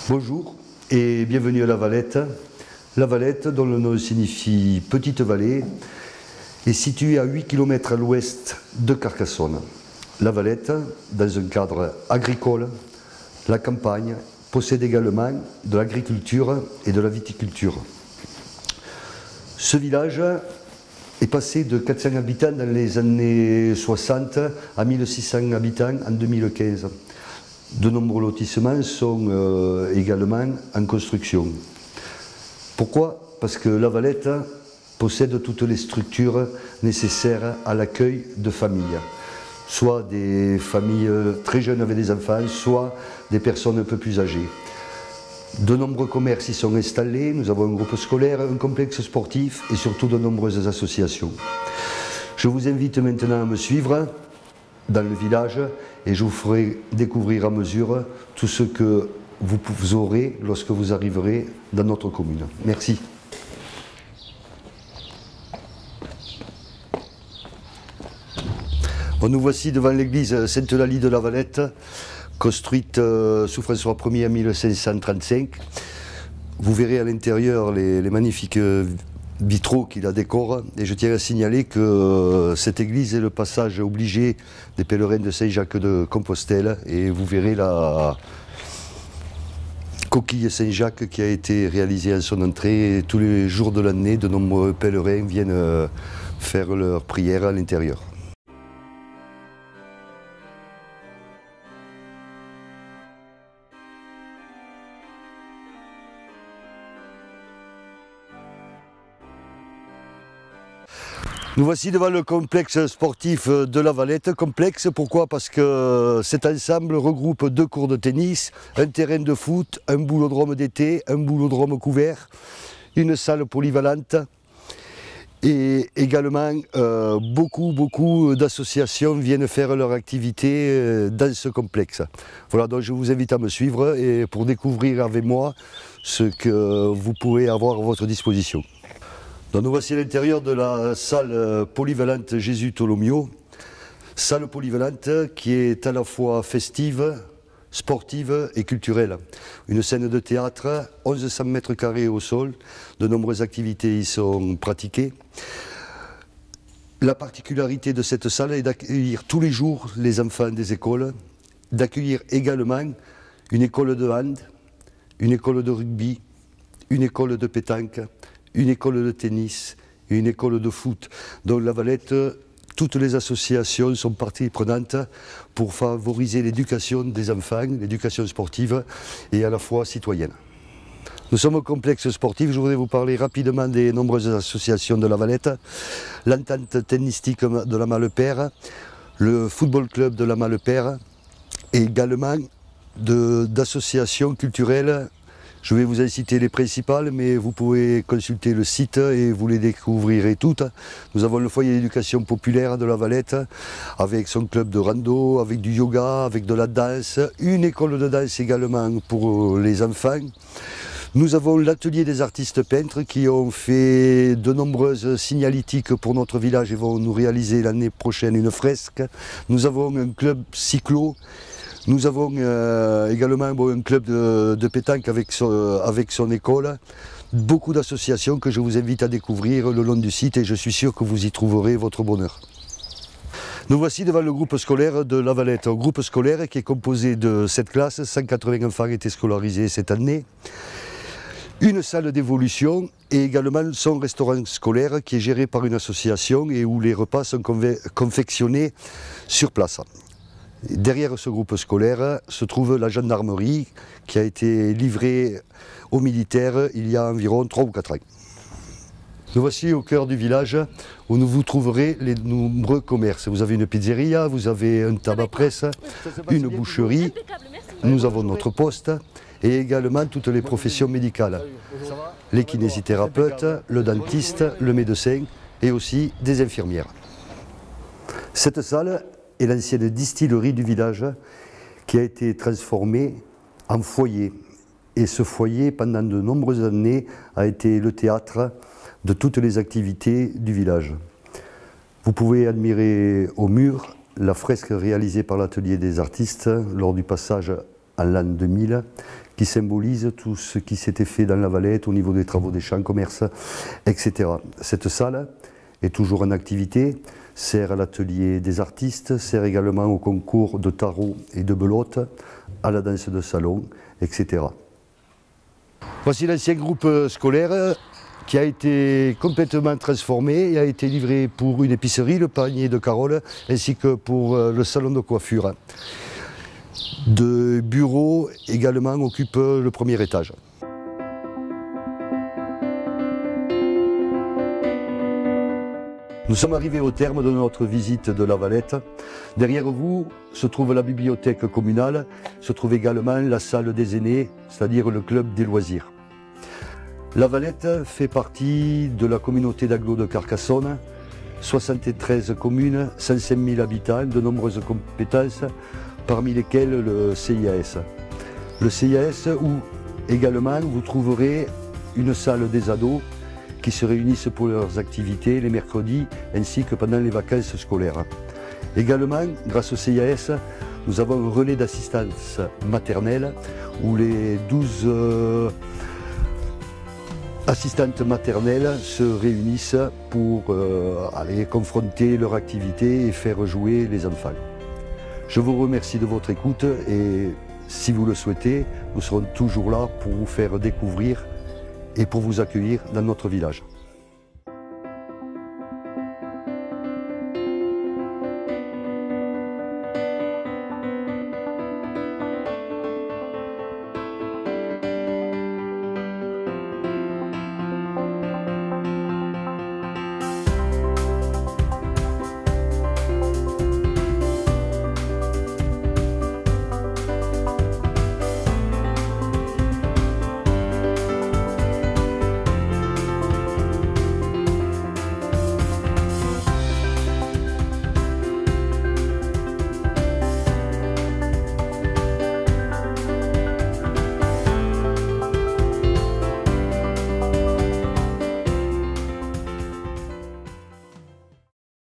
Bonjour et bienvenue à La Valette. La Valette, dont le nom signifie petite vallée, est située à 8 km à l'ouest de Carcassonne. La Valette, dans un cadre agricole, la campagne possède également de l'agriculture et de la viticulture. Ce village est passé de 400 habitants dans les années 60 à 1600 habitants en 2015. De nombreux lotissements sont également en construction. Pourquoi? Parce que La Valette possède toutes les structures nécessaires à l'accueil de familles. Soit des familles très jeunes avec des enfants, soit des personnes un peu plus âgées. De nombreux commerces y sont installés, nous avons un groupe scolaire, un complexe sportif et surtout de nombreuses associations. Je vous invite maintenant à me suivre dans le village et je vous ferai découvrir à mesure tout ce que vous aurez lorsque vous arriverez dans notre commune. Merci. Bon, nous voici devant l'église Sainte-Eulalie de La Valette, construite sous François Ier en 1535. Vous verrez à l'intérieur les magnifiques vitraux qui la décorent. Et je tiens à signaler que cette église est le passage obligé des pèlerins de Saint-Jacques de Compostelle. Et vous verrez la coquille Saint-Jacques qui a été réalisée en son entrée. Et tous les jours de l'année, de nombreux pèlerins viennent faire leur prière à l'intérieur. Nous voici devant le complexe sportif de La Valette. Complexe, pourquoi? Parce que cet ensemble regroupe 2 cours de tennis, un terrain de foot, un boulodrome d'été, un boulodrome couvert, une salle polyvalente et également beaucoup d'associations viennent faire leur activité dans ce complexe. Voilà, donc je vous invite à me suivre et pour découvrir avec moi ce que vous pourrez avoir à votre disposition. Donc nous voici à l'intérieur de la salle polyvalente Jésus Tolomeo, salle polyvalente qui est à la fois festive, sportive et culturelle. Une scène de théâtre, 1100 mètres carrés au sol, de nombreuses activités y sont pratiquées. La particularité de cette salle est d'accueillir tous les jours les enfants des écoles, d'accueillir également une école de hand, une école de rugby, une école de pétanque, une école de tennis et une école de foot. Donc La Valette, toutes les associations sont parties prenantes pour favoriser l'éducation des enfants, l'éducation sportive et à la fois citoyenne. Nous sommes au complexe sportif, je voudrais vous parler rapidement des nombreuses associations de La Valette, l'entente tennistique de la Malepère, le football club de la Malepère et également d'associations culturelles. Je vais vous en citer les principales, mais vous pouvez consulter le site et vous les découvrirez toutes. Nous avons le foyer d'éducation populaire de La Valette, avec son club de rando, avec du yoga, avec de la danse, une école de danse également pour les enfants. Nous avons l'atelier des artistes peintres qui ont fait de nombreuses signalétiques pour notre village et vont nous réaliser l'année prochaine une fresque. Nous avons un club cyclo. Nous avons également un club de pétanque avec son école, beaucoup d'associations que je vous invite à découvrir le long du site et je suis sûr que vous y trouverez votre bonheur. Nous voici devant le groupe scolaire de La Valette, un groupe scolaire qui est composé de 7 classes, 180 enfants étaient scolarisés cette année, une salle d'évolution et également son restaurant scolaire qui est géré par une association et où les repas sont confectionnés sur place. Derrière ce groupe scolaire se trouve la gendarmerie qui a été livrée aux militaires il y a environ 3 ou 4 ans. Nous voici au cœur du village où vous trouverez les nombreux commerces. Vous avez une pizzeria, vous avez un tabac-presse, une boucherie, nous avons notre poste et également toutes les professions médicales. Les kinésithérapeutes, le dentiste, le médecin et aussi des infirmières. Cette salle est l'ancienne distillerie du village qui a été transformée en foyer. Et ce foyer, pendant de nombreuses années, a été le théâtre de toutes les activités du village. Vous pouvez admirer au mur la fresque réalisée par l'atelier des artistes lors du passage en l'an 2000, qui symbolise tout ce qui s'était fait dans la Valette au niveau des travaux des champs, commerces, etc. Cette salle est toujours en activité, sert à l'atelier des artistes, sert également au concours de tarot et de belote, à la danse de salon, etc. Voici l'ancien groupe scolaire qui a été complètement transformé et a été livré pour une épicerie, le panier de Carole, ainsi que pour le salon de coiffure. De bureaux également occupent le premier étage. Nous sommes arrivés au terme de notre visite de la Valette. Derrière vous se trouve la bibliothèque communale, se trouve également la salle des aînés, c'est-à-dire le club des loisirs. La Valette fait partie de la communauté d'agglo de Carcassonne, 73 communes, 105 000 habitants, de nombreuses compétences, parmi lesquelles le CIAS. Le CIAS où également vous trouverez une salle des ados qui se réunissent pour leurs activités les mercredis ainsi que pendant les vacances scolaires. Également, grâce au CIAS, nous avons un relais d'assistance maternelle où les 12 assistantes maternelles se réunissent pour aller confronter leur activité et faire jouer les enfants. Je vous remercie de votre écoute et si vous le souhaitez, nous serons toujours là pour vous faire découvrir et pour vous accueillir dans notre village.